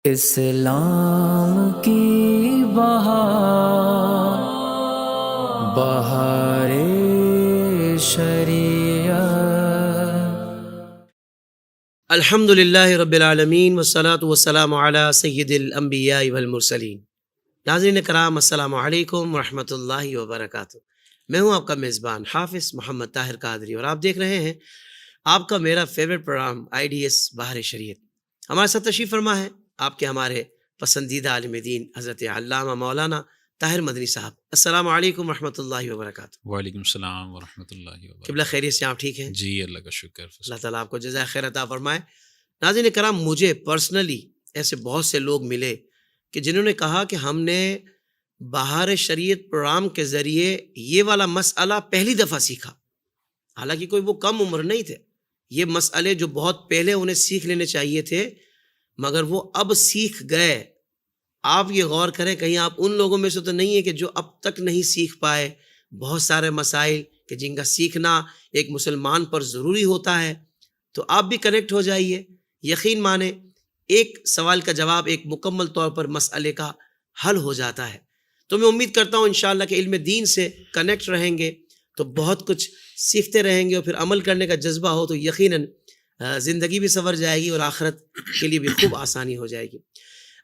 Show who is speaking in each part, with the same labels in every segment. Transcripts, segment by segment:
Speaker 1: اسلام کی بہار بہار شریعت۔
Speaker 2: الحمد للہ رب العالمین والصلاة والسلام علی سید الانبیاء والمرسلین۔ ناظرین کرام، السلام علیکم ورحمۃ اللہ وبرکاتہ۔ میں ہوں آپ کا میزبان حافظ محمد طاہر قادری، اور آپ دیکھ رہے ہیں آپ کا میرا فیوریٹ پروگرام IDS بہار شریعت۔ ہمارے ساتھ تشریف فرما ہے آپ کے ہمارے پسندیدہ عالم دین حضرت علامہ مولانا طاہر مدنی صاحب۔ السلام علیکم ورحمۃ اللہ وبرکاتہ۔
Speaker 3: وعلیکم السلام ورحمۃ اللہ وبرکاتہ۔
Speaker 2: قبلہ خیریت سے آپ ٹھیک ہیں؟
Speaker 3: جی اللہ کا شکر۔
Speaker 2: اللہ تعالیٰ آپ کو جزائے خیر عطا فرمائے۔ ناظرین کرام، مجھے پرسنلی ایسے بہت سے لوگ ملے کہ جنہوں نے کہا کہ ہم نے بہار شریعت پروگرام کے ذریعے یہ والا مسئلہ پہلی دفعہ سیکھا، حالانکہ کوئی وہ کم عمر نہیں تھے۔ یہ مسئلے جو بہت پہلے انہیں سیکھ لینے چاہیے تھے، مگر وہ اب سیکھ گئے۔ آپ یہ غور کریں، کہیں آپ ان لوگوں میں سے تو نہیں ہے کہ جو اب تک نہیں سیکھ پائے۔ بہت سارے مسائل کہ جن کا سیکھنا ایک مسلمان پر ضروری ہوتا ہے، تو آپ بھی کنیکٹ ہو جائیے۔ یقین مانیں، ایک سوال کا جواب ایک مکمل طور پر مسئلے کا حل ہو جاتا ہے۔ تو میں امید کرتا ہوں انشاءاللہ کہ علم دین سے کنیکٹ رہیں گے تو بہت کچھ سیکھتے رہیں گے، اور پھر عمل کرنے کا جذبہ ہو تو یقیناً زندگی بھی سنور جائے گی اور آخرت کے لیے بھی خوب آسانی ہو جائے گی۔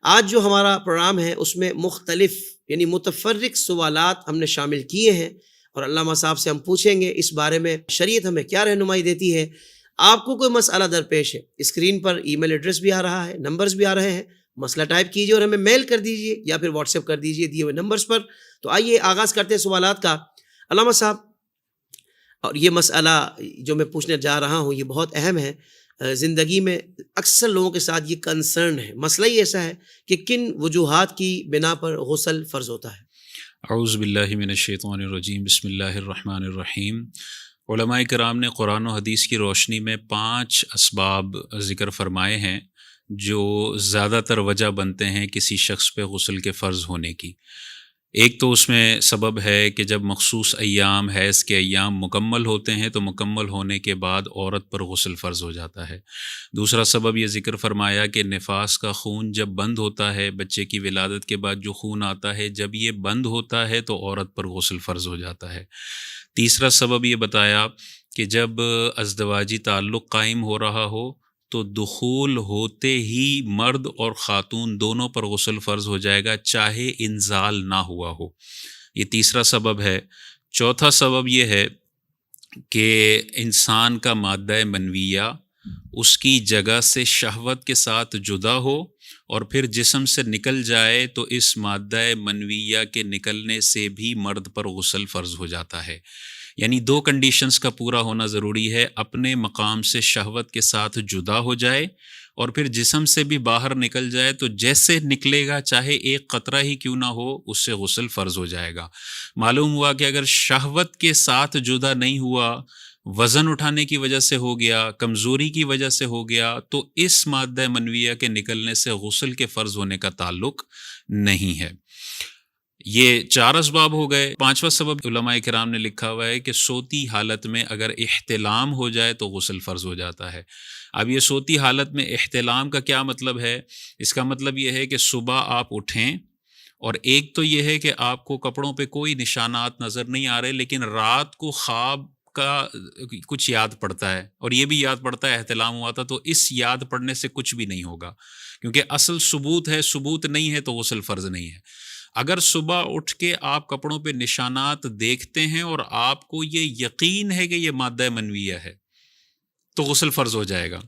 Speaker 2: آج جو ہمارا پروگرام ہے اس میں مختلف یعنی متفرق سوالات ہم نے شامل کیے ہیں، اور علامہ صاحب سے ہم پوچھیں گے اس بارے میں شریعت ہمیں کیا رہنمائی دیتی ہے۔ آپ کو کوئی مسئلہ درپیش ہے، اسکرین پر ای میل ایڈریس بھی آ رہا ہے، نمبرز بھی آ رہے ہیں، مسئلہ ٹائپ کیجیے اور ہمیں میل کر دیجیے یا پھر واٹس ایپ کر دیجیے دیے ہوئے نمبرز پر۔ تو آئیے آغاز کرتے ہیں سوالات کا۔ علامہ صاحب، اور یہ مسئلہ جو میں پوچھنے جا رہا ہوں یہ بہت اہم ہے۔ زندگی میں اکثر لوگوں کے ساتھ یہ کنسرن ہے، مسئلہ ہی ایسا ہے کہ کن وجوہات کی بنا پر غسل فرض ہوتا ہے؟
Speaker 3: اعوذ باللہ من الشیطان الرجیم، بسم اللہ الرحمن الرحیم۔ علماء کرام نے قرآن و حدیث کی روشنی میں 5 اسباب ذکر فرمائے ہیں جو زیادہ تر وجہ بنتے ہیں کسی شخص پہ غسل کے فرض ہونے کی۔ ایک تو اس میں سبب ہے کہ جب مخصوص ایام حیض کے ایام مکمل ہوتے ہیں تو مکمل ہونے کے بعد عورت پر غسل فرض ہو جاتا ہے۔ دوسرا سبب یہ ذکر فرمایا کہ نفاس کا خون جب بند ہوتا ہے، بچے کی ولادت کے بعد جو خون آتا ہے جب یہ بند ہوتا ہے تو عورت پر غسل فرض ہو جاتا ہے۔ تیسرا سبب یہ بتایا کہ جب ازدواجی تعلق قائم ہو رہا ہو تو دخول ہوتے ہی مرد اور خاتون دونوں پر غسل فرض ہو جائے گا، چاہے انزال نہ ہوا ہو۔ یہ تیسرا سبب ہے۔ چوتھا سبب یہ ہے کہ انسان کا مادہ منویہ اس کی جگہ سے شہوت کے ساتھ جدا ہو اور پھر جسم سے نکل جائے تو اس مادہ منویہ کے نکلنے سے بھی مرد پر غسل فرض ہو جاتا ہے۔ یعنی 2 کنڈیشنز کا پورا ہونا ضروری ہے، اپنے مقام سے شہوت کے ساتھ جدا ہو جائے اور پھر جسم سے بھی باہر نکل جائے تو جیسے نکلے گا چاہے ایک قطرہ ہی کیوں نہ ہو اس سے غسل فرض ہو جائے گا۔ معلوم ہوا کہ اگر شہوت کے ساتھ جدا نہیں ہوا، وزن اٹھانے کی وجہ سے ہو گیا، کمزوری کی وجہ سے ہو گیا، تو اس مادہ منویہ کے نکلنے سے غسل کے فرض ہونے کا تعلق نہیں ہے۔ یہ 4 اسباب ہو گئے۔ 5واں سبب علماء کرام نے لکھا ہوا ہے کہ سوتی حالت میں اگر احتلام ہو جائے تو غسل فرض ہو جاتا ہے۔ اب یہ سوتی حالت میں احتلام کا کیا مطلب ہے؟ اس کا مطلب یہ ہے کہ صبح آپ اٹھیں اور ایک تو یہ ہے کہ آپ کو کپڑوں پہ کوئی نشانات نظر نہیں آ رہے، لیکن رات کو خواب کا کچھ یاد پڑتا ہے، اور یہ بھی یاد پڑتا ہے احتلام ہوا تھا، تو اس یاد پڑنے سے کچھ بھی نہیں ہوگا، کیونکہ اصل ثبوت ہے، ثبوت نہیں ہے تو غسل فرض نہیں ہے۔ اگر صبح اٹھ کے آپ کپڑوں پہ نشانات دیکھتے ہیں اور آپ کو یہ یقین ہے کہ یہ مادہ منویہ ہے تو غسل فرض ہو جائے گا،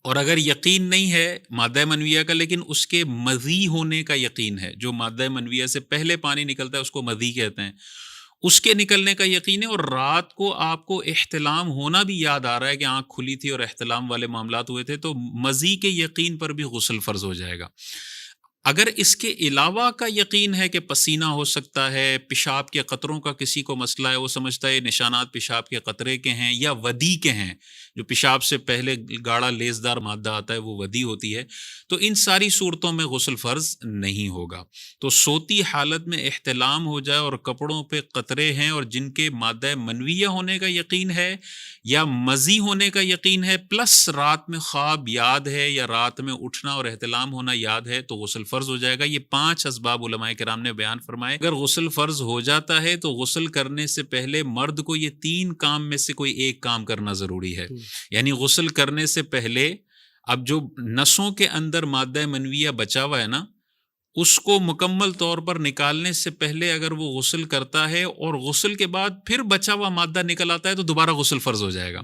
Speaker 3: اور اگر یقین نہیں ہے مادہ منویہ کا لیکن اس کے مذی ہونے کا یقین ہے، جو مادہ منویہ سے پہلے پانی نکلتا ہے اس کو مذی کہتے ہیں، اس کے نکلنے کا یقین ہے، اور رات کو آپ کو احتلام ہونا بھی یاد آ رہا ہے کہ آنکھ کھلی تھی اور احتلام والے معاملات ہوئے تھے، تو مذی کے یقین پر بھی غسل فرض ہو جائے گا۔ اگر اس کے علاوہ کا یقین ہے کہ پسینہ ہو سکتا ہے، پیشاب کے قطروں کا کسی کو مسئلہ ہے، وہ سمجھتا ہے نشانات پیشاب کے قطرے کے ہیں یا ودی کے ہیں، جو پیشاب سے پہلے گاڑھا لیسدار مادہ آتا ہے وہ ودی ہوتی ہے، تو ان ساری صورتوں میں غسل فرض نہیں ہوگا۔ تو سوتی حالت میں احتلام ہو جائے اور کپڑوں پہ قطرے ہیں اور جن کے مادہ منویہ ہونے کا یقین ہے یا مزی ہونے کا یقین ہے، پلس رات میں خواب یاد ہے یا رات میں اٹھنا اور احتلام ہونا یاد ہے، تو غسل فرض ہو جائے گا۔ یہ 5 اسباب علماء کرام نے بیان فرمائے۔ اگر غسل فرض ہو جاتا ہے تو غسل کرنے سے پہلے مرد کو یہ 3 کام میں سے کوئی ایک کام کرنا ضروری ہے۔ یعنی غسل کرنے سے پہلے اب جو نسوں کے اندر مادہ منویہ بچا ہوا ہے نا، اس کو مکمل طور پر نکالنے سے پہلے اگر وہ غسل کرتا ہے اور غسل کے بعد پھر بچا ہوا مادہ نکل آتا ہے تو دوبارہ غسل فرض ہو جائے گا۔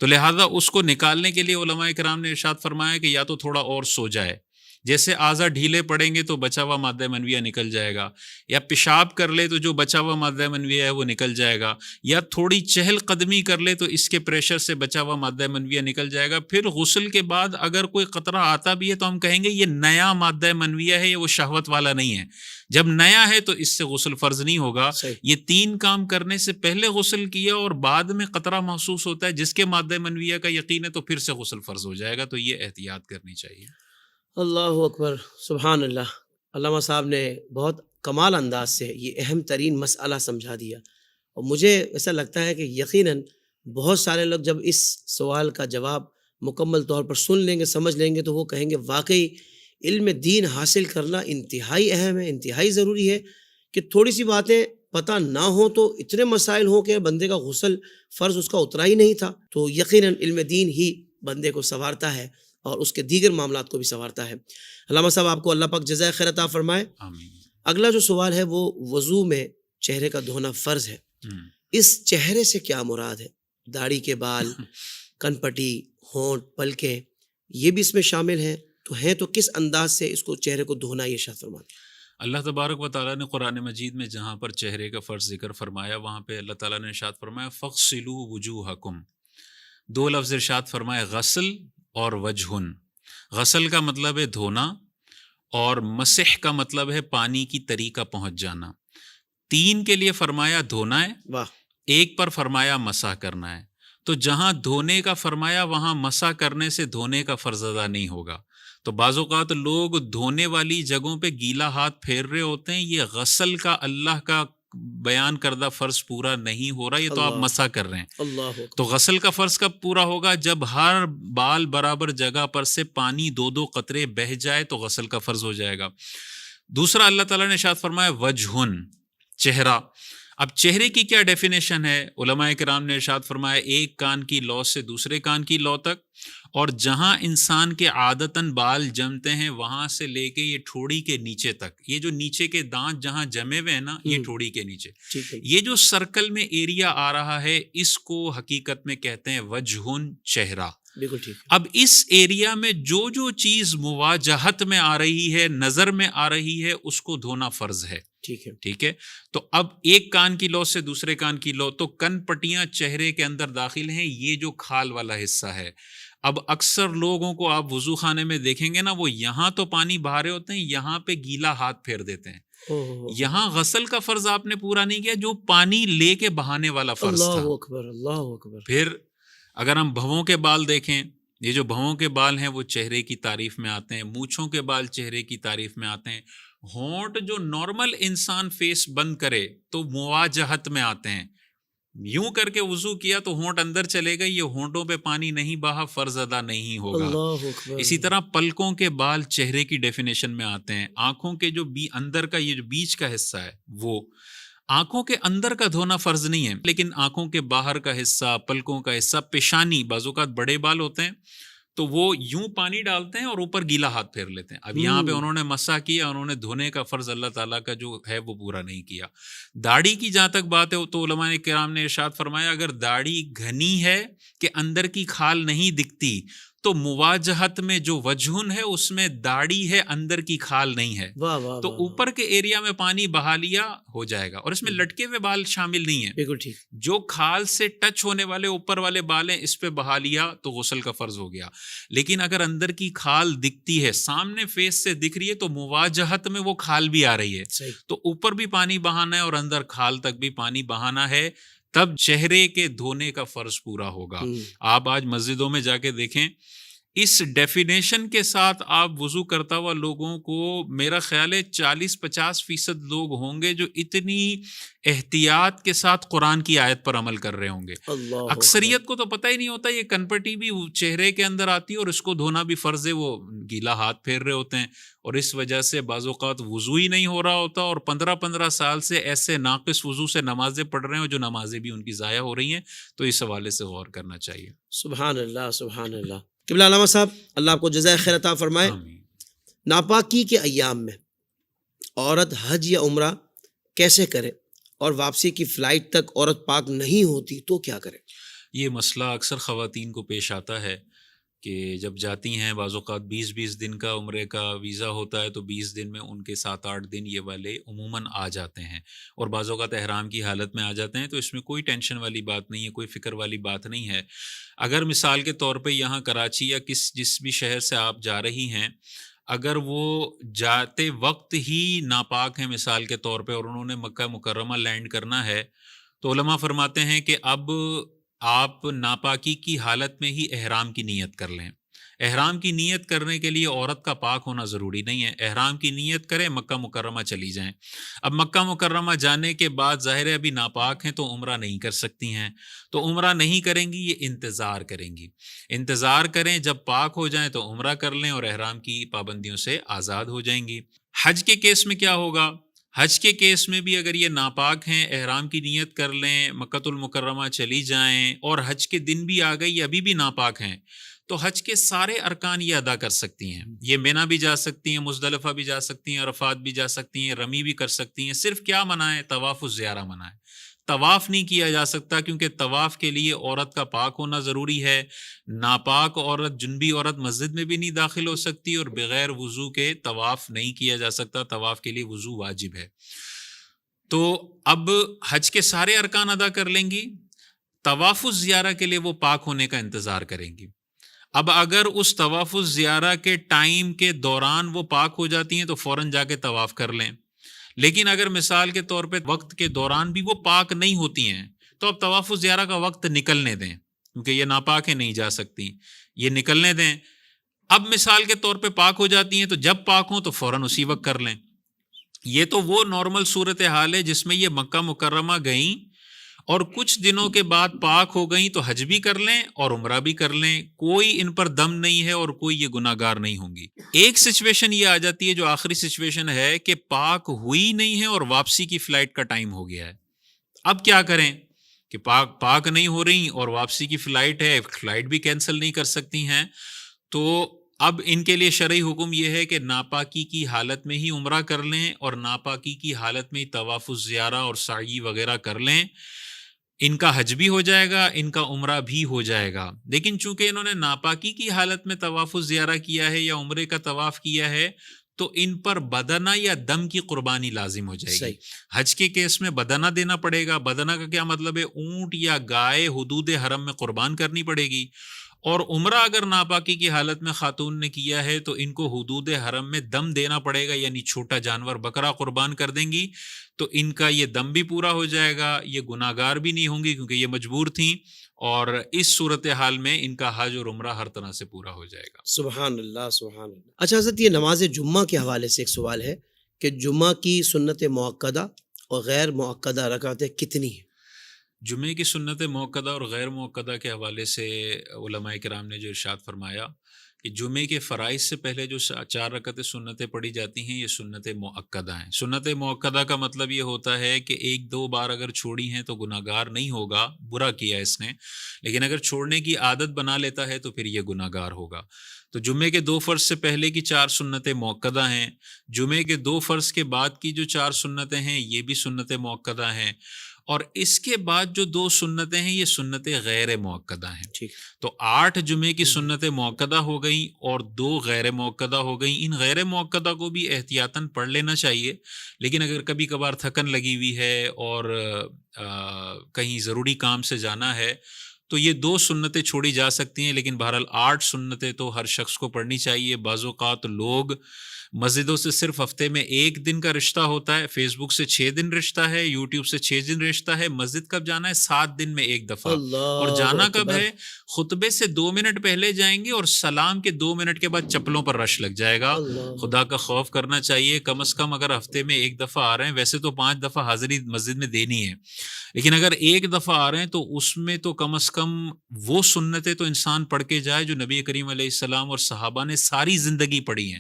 Speaker 3: تو لہٰذا اس کو نکالنے کے لیے علماء کرام نے ارشاد فرمایا کہ یا تو تھوڑا اور سو جائے، جیسے اعضا ڈھیلے پڑیں گے تو بچا ہوا مادہ منویہ نکل جائے گا، یا پیشاب کر لے تو جو بچا ہوا مادہ منویہ ہے وہ نکل جائے گا، یا تھوڑی چہل قدمی کر لے تو اس کے پریشر سے بچا ہوا مادہ منویہ نکل جائے گا۔ پھر غسل کے بعد اگر کوئی قطرہ آتا بھی ہے تو ہم کہیں گے یہ نیا مادہ منویہ ہے، یہ وہ شہوت والا نہیں ہے۔ جب نیا ہے تو اس سے غسل فرض نہیں ہوگا۔ یہ 3 کام کرنے سے پہلے غسل کیا اور بعد میں قطرہ محسوس ہوتا ہے جس کے مادہ منویہ کا یقین ہے تو پھر سے غسل فرض ہو جائے گا۔ تو یہ احتیاط کرنی چاہیے۔
Speaker 2: اللہ اکبر، سبحان اللہ۔ علامہ صاحب نے بہت کمال انداز سے یہ اہم ترین مسئلہ سمجھا دیا، اور مجھے ایسا لگتا ہے کہ یقیناً بہت سارے لوگ جب اس سوال کا جواب مکمل طور پر سن لیں گے، سمجھ لیں گے، تو وہ کہیں گے واقعی علم دین حاصل کرنا انتہائی اہم ہے، انتہائی ضروری ہے، کہ تھوڑی سی باتیں پتہ نہ ہوں تو اتنے مسائل ہوں کہ بندے کا غسل فرض اس کا اترا ہی نہیں تھا۔ تو یقیناً علم دین ہی بندے کو سنوارتا ہے اور اس کے دیگر معاملات کو بھی سنوارتا ہے۔ علامہ صاحب آپ کو اللہ پاک جزائے خیر عطا فرمائے۔
Speaker 3: آمین۔
Speaker 2: اگلا جو سوال ہے وہ وضو میں چہرے کا دھونا فرض ہے، اس چہرے سے کیا مراد ہے؟ داڑھی کے بال، کن پٹی، ہونٹ، پلکیں، یہ بھی اس میں شامل ہیں؟ تو ہیں تو کس انداز سے اس کو چہرے کو دھونا یہ ارشاد فرماتے ہیں؟
Speaker 3: اللہ تبارک و تعالیٰ نے قرآن مجید میں جہاں پر چہرے کا فرض ذکر فرمایا وہاں پہ اللہ تعالیٰ نے ارشاد فرمایا فَغْسِلُوا وُجُوهَكُمْ۔ 2 لفظ ارشاد فرمایا غسل اور وجہن۔ غسل کا مطلب ہے دھونا اور مسح کا مطلب ہے پانی کی تری کا پہنچ جانا۔ 3 کے لیے فرمایا دھونا ہے،
Speaker 2: واہ،
Speaker 3: 1 پر فرمایا مسح کرنا ہے۔ تو جہاں دھونے کا فرمایا وہاں مسح کرنے سے دھونے کا فرض ادا نہیں ہوگا۔ تو بعض اوقات لوگ دھونے والی جگہوں پہ گیلا ہاتھ پھیر رہے ہوتے ہیں، یہ غسل کا اللہ کا بیان کردہ فرض پورا نہیں ہو رہا، یہ تو آپ
Speaker 2: اللہ،
Speaker 3: مسح کر رہے ہیں۔
Speaker 2: اللہ اکبر۔
Speaker 3: تو غسل کا فرض کب پورا ہوگا؟ جب ہر بال برابر جگہ پر سے پانی 2 قطرے بہہ جائے تو غسل کا فرض ہو جائے گا۔ دوسرا اللہ تعالیٰ نے ارشاد فرمایا وجہن، چہرہ۔ اب چہرے کی کیا ڈیفینیشن ہے؟ علماء کرام نے ارشاد فرمایا 1 کان کی لو سے دوسرے کان کی لو تک، اور جہاں انسان کے عادتاً بال جمتے ہیں وہاں سے لے کے یہ ٹھوڑی کے نیچے تک، یہ جو نیچے کے دانت جہاں جمے ہوئے ہیں نا، یہ ٹھوڑی کے نیچے،
Speaker 2: ٹھیک ہے،
Speaker 3: یہ جو سرکل میں ایریا آ رہا ہے اس کو حقیقت میں کہتے ہیں وجہن، چہرہ۔
Speaker 2: بالکل ٹھیک ہے۔
Speaker 3: اب اس ایریا میں جو چیز مواجہت میں آ رہی ہے، نظر میں آ رہی ہے، اس کو دھونا فرض ہے۔
Speaker 2: ٹھیک ہے،
Speaker 3: ٹھیک ہے، تو اب 1 کان کی لو سے دوسرے کان کی لو، تو کن پٹیاں چہرے کے اندر داخل ہیں، یہ جو کھال والا حصہ ہے۔ اب اکثر لوگوں کو آپ وضو خانے میں دیکھیں گے نا، وہ یہاں تو پانی بہا رہے ہوتے ہیں، یہاں پہ گیلا ہاتھ پھیر دیتے ہیں۔ یہاں غسل کا فرض آپ نے پورا نہیں کیا، جو پانی لے کے بہانے والا فرض تھا۔
Speaker 2: اللہ اکبر، اللہ اکبر۔
Speaker 3: پھر اگر ہم بھووں کے بال دیکھیں، یہ جو بھووں کے بال ہیں وہ چہرے کی تعریف میں آتے ہیں، مونچھوں کے بال چہرے کی تعریف میں آتے ہیں، ہونٹ جو نارمل انسان فیس بند کرے تو مواجہت میں آتے ہیں۔ یوں کر کے وضو کیا تو ہونٹ اندر چلے گا، یہ ہونٹوں پہ پانی نہیں بہا، فرض ادا نہیں ہوگا۔
Speaker 2: اللہ اکبر۔
Speaker 3: اسی طرح پلکوں کے بال چہرے کی ڈیفینیشن میں آتے ہیں، آنکھوں کے جو اندر کا یہ جو بیچ کا حصہ ہے وہ، آنکھوں کے اندر کا دھونا فرض نہیں ہے، لیکن آنکھوں کے باہر کا حصہ، پلکوں کا حصہ، پیشانی، بعض اوقات بڑے بال ہوتے ہیں تو وہ یوں پانی ڈالتے ہیں اور اوپر گیلا ہاتھ پھیر لیتے ہیں۔ اب یہاں پہ انہوں نے مسح کیا، انہوں نے دھونے کا فرض اللہ تعالیٰ کا جو ہے وہ پورا نہیں کیا۔ داڑھی کی جہاں تک بات ہے تو علماء کرام نے ارشاد فرمایا اگر داڑھی گھنی ہے کہ اندر کی کھال نہیں دکھتی تو مواجہت میں جو وجہن ہے اس میں داڑھی ہے، اندر کی کھال نہیں ہے،
Speaker 2: واہ واہ
Speaker 3: تو
Speaker 2: واہ،
Speaker 3: اوپر کے ایریا میں پانی بہا لیا ہو جائے گا، اور اس میں لٹکے ہوئے بال شامل نہیں ہیں،
Speaker 2: بالکل ٹھیک.
Speaker 3: جو کھال سے ٹچ ہونے والے اوپر والے بال ہیں اس پہ بہا لیا تو غسل کا فرض ہو گیا. لیکن اگر اندر کی کھال دکھتی ہے، سامنے فیس سے دکھ رہی ہے، تو مواجہت میں وہ کھال بھی آ رہی ہے،
Speaker 2: صحیح.
Speaker 3: تو اوپر بھی پانی بہانا ہے اور اندر کھال تک بھی پانی بہانا ہے، تب چہرے کے دھونے کا فرض پورا ہوگا. آپ آج مسجدوں میں جا کے دیکھیں، اس ڈیفینیشن کے ساتھ آپ وضو کرتا ہوا لوگوں کو میرا خیال ہے 40-50% لوگ ہوں گے جو اتنی احتیاط کے ساتھ قرآن کی آیت پر عمل کر رہے ہوں گے.
Speaker 2: اللہ
Speaker 3: اکثریت کو تو پتہ ہی نہیں ہوتا یہ کنپٹی بھی چہرے کے اندر آتی ہے اور اس کو دھونا بھی فرض ہے، وہ گیلا ہاتھ پھیر رہے ہوتے ہیں، اور اس وجہ سے بعض اوقات وضو ہی نہیں ہو رہا ہوتا، اور 15 سال سے ایسے ناقص وضو سے نمازیں پڑھ رہے ہیں جو نمازیں بھی ان کی ضائع ہو رہی ہیں. تو اس حوالے سے غور کرنا چاہیے.
Speaker 2: سبحان اللہ سبحان اللہ. قبلہ علامہ صاحب اللہ آپ کو جزائے خیر عطا فرمائے.
Speaker 3: آمین.
Speaker 2: ناپاکی کے ایام میں عورت حج یا عمرہ کیسے کرے، اور واپسی کی فلائٹ تک عورت پاک نہیں ہوتی تو کیا کرے؟
Speaker 3: یہ مسئلہ اکثر خواتین کو پیش آتا ہے کہ جب جاتی ہیں، بعض اوقات 20 دن کا عمرے کا ویزا ہوتا ہے، تو 20 دن میں ان کے 7-8 دن یہ والے عموماً آ جاتے ہیں، اور بعض اوقات احرام کی حالت میں آ جاتے ہیں. تو اس میں کوئی ٹینشن والی بات نہیں ہے، کوئی فکر والی بات نہیں ہے. اگر مثال کے طور پہ یہاں کراچی یا جس بھی شہر سے آپ جا رہی ہیں، اگر وہ جاتے وقت ہی ناپاک ہیں مثال کے طور پہ، اور انہوں نے مکہ مکرمہ لینڈ کرنا ہے، تو علماء فرماتے ہیں کہ اب آپ ناپاکی کی حالت میں ہی احرام کی نیت کر لیں. احرام کی نیت کرنے کے لیے عورت کا پاک ہونا ضروری نہیں ہے. احرام کی نیت کریں، مکہ مکرمہ چلی جائیں. اب مکہ مکرمہ جانے کے بعد ظاہر ہے ابھی ناپاک ہیں تو عمرہ نہیں کر سکتی ہیں، تو عمرہ نہیں کریں گی، یہ انتظار کریں گی. انتظار کریں، جب پاک ہو جائیں تو عمرہ کر لیں اور احرام کی پابندیوں سے آزاد ہو جائیں گی. حج کے کیس میں کیا ہوگا؟ حج کے کیس میں بھی اگر یہ ناپاک ہیں، احرام کی نیت کر لیں، مکۃ المکرمہ چلی جائیں، اور حج کے دن بھی آ گئی، ابھی بھی ناپاک ہیں، تو حج کے سارے ارکان یہ ادا کر سکتی ہیں. یہ مینا بھی جا سکتی ہیں، مزدلفہ بھی جا سکتی ہیں، عرفات بھی جا سکتی ہیں، رمی بھی کر سکتی ہیں. صرف کیا منع ہے؟ طواف الزیارہ منع ہے. طواف نہیں کیا جا سکتا، کیونکہ طواف کے لیے عورت کا پاک ہونا ضروری ہے. ناپاک عورت، جنبی عورت مسجد میں بھی نہیں داخل ہو سکتی، اور بغیر وضو کے طواف نہیں کیا جا سکتا. طواف کے لیے وضو واجب ہے. تو اب حج کے سارے ارکان ادا کر لیں گی، طواف الزیارہ کے لیے وہ پاک ہونے کا انتظار کریں گی. اب اگر اس طواف الزیارہ کے ٹائم کے دوران وہ پاک ہو جاتی ہیں تو فوراً جا کے طواف کر لیں. لیکن اگر مثال کے طور پہ وقت کے دوران بھی وہ پاک نہیں ہوتی ہیں، تو اب طواف الزیارہ کا وقت نکلنے دیں، کیونکہ یہ ناپاک ہے، نہیں جا سکتی، یہ نکلنے دیں. اب مثال کے طور پہ پاک ہو جاتی ہیں تو جب پاک ہوں تو فوراً اسی وقت کر لیں. یہ تو وہ نارمل صورتحال ہے جس میں یہ مکہ مکرمہ گئیں اور کچھ دنوں کے بعد پاک ہو گئیں، تو حج بھی کر لیں اور عمرہ بھی کر لیں، کوئی ان پر دم نہیں ہے اور کوئی یہ گناہ گار نہیں ہوں گی. ایک سچویشن یہ آ جاتی ہے جو آخری سچویشن ہے کہ پاک ہوئی نہیں ہے اور واپسی کی فلائٹ کا ٹائم ہو گیا ہے. اب کیا کریں کہ پاک نہیں ہو رہی اور واپسی کی فلائٹ ہے، فلائٹ بھی کینسل نہیں کر سکتی ہیں. تو اب ان کے لیے شرعی حکم یہ ہے کہ ناپاکی کی حالت میں ہی عمرہ کر لیں اور ناپاکی کی حالت میں ہی طواف الزیارہ اور سعی وغیرہ کر لیں. ان کا حج بھی ہو جائے گا، ان کا عمرہ بھی ہو جائے گا. لیکن چونکہ انہوں نے ناپاکی کی حالت میں طواف الزیارہ کیا ہے یا عمرے کا طواف کیا ہے، تو ان پر بدنہ یا دم کی قربانی لازم ہو جائے گی. حج کے کیس میں بدنہ دینا پڑے گا. بدنہ کا کیا مطلب ہے؟ اونٹ یا گائے حدود حرم میں قربان کرنی پڑے گی. اور عمرہ اگر ناپاکی کی حالت میں خاتون نے کیا ہے تو ان کو حدود حرم میں دم دینا پڑے گا، یعنی چھوٹا جانور بکرا قربان کر دیں گی، تو ان کا یہ دم بھی پورا ہو جائے گا. یہ گناہ گار بھی نہیں ہوں گی کیونکہ یہ مجبور تھیں، اور اس صورتحال میں ان کا حج اور عمرہ ہر طرح سے پورا ہو جائے گا.
Speaker 2: سبحان اللہ سبحان اللہ. اچھا حضرت، یہ نماز جمعہ کے حوالے سے ایک سوال ہے کہ جمعہ کی سنت موقدہ اور غیر موقدہ رکعتیں کتنی ہیں؟
Speaker 3: جمعے کی سنت موقدہ اور غیر موقدہ کے حوالے سے علماء کرام نے جو ارشاد فرمایا کہ جمعے کے فرائض سے پہلے جو 4 رکعتیں سنتیں پڑھی جاتی ہیں، یہ سنت موقدہ ہیں. سنت موقدہ کا مطلب یہ ہوتا ہے کہ 1-2 بار اگر چھوڑی ہیں تو گناہ گار نہیں ہوگا، برا کیا اس نے، لیکن اگر چھوڑنے کی عادت بنا لیتا ہے تو پھر یہ گناہ گار ہوگا. تو جمعے کے 2 فرض سے پہلے کی 4 سنتیں موقدہ ہیں. جمعے کے 2 فرض کے بعد کی جو 4 سنتیں ہیں یہ بھی سنت موقدہ ہیں. اور اس کے بعد جو 2 سنتیں ہیں یہ سنتیں غیر موقدہ ہیں.
Speaker 2: ٹھیک.
Speaker 3: تو 8 جمعے کی سنتیں موقدہ ہو گئیں اور 2 غیر موقدہ ہو گئیں. ان غیر موقدہ کو بھی احتیاطاً پڑھ لینا چاہیے، لیکن اگر کبھی کبھار تھکن لگی ہوئی ہے اور کہیں ضروری کام سے جانا ہے تو یہ 2 سنتیں چھوڑی جا سکتی ہیں، لیکن بہرحال 8 سنتیں تو ہر شخص کو پڑھنی چاہیے. بعض اوقات لوگ مسجدوں سے صرف ہفتے میں 1 دن کا رشتہ ہوتا ہے، فیس بک سے 6 دن رشتہ ہے، یوٹیوب سے 6 دن رشتہ ہے. مسجد کب جانا ہے؟ 7 دن میں 1 دفعہ. اور جانا کب ہے؟ خطبے سے 2 منٹ پہلے جائیں گے اور سلام کے 2 منٹ کے بعد چپلوں پر رش لگ جائے گا. خدا کا خوف کرنا چاہیے. کم از کم اگر ہفتے میں 1 دفعہ آ رہے ہیں، ویسے تو 5 دفعہ حاضری مسجد میں دینی ہے، لیکن اگر 1 دفعہ آ رہے ہیں تو اس میں تو کم از کم وہ سنتیں تو انسان پڑھ کے جائے جو نبی کریم علیہ السلام اور صحابہ نے ساری زندگی پڑھی ہیں.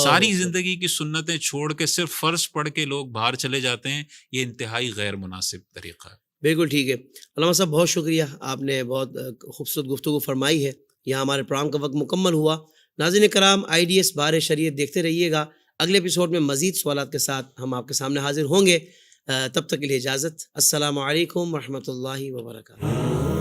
Speaker 3: ساری زندگی کی سنتیں چھوڑ کے صرف فرض پڑھ کے لوگ باہر چلے جاتے ہیں، یہ انتہائی غیر مناسب طریقہ ہے.
Speaker 2: بالکل ٹھیک ہے. علامہ صاحب بہت شکریہ، آپ نے بہت خوبصورت گفتگو فرمائی ہے. یہاں ہمارے پروگرام کا وقت مکمل ہوا. ناظرین کرام، IDS بہار شریعت دیکھتے رہیے گا. اگلے ایپیسوڈ میں مزید سوالات کے ساتھ ہم آپ کے سامنے حاضر ہوں گے. تب تک کے لیے اجازت. السلام علیکم ورحمۃ اللہ وبرکاتہ.